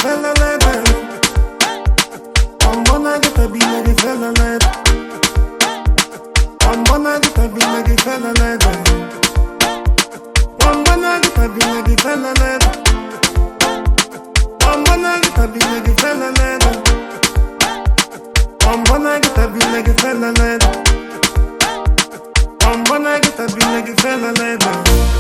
fella leder. Bombona get a beat like a fella leder. Bombona get a beat like a fella leder. Bombona get a beat like a fella leder. Bombona get a beat like a fella leder. Bombona get a beat like a fella leder. Bombona get a beat like a fella leder.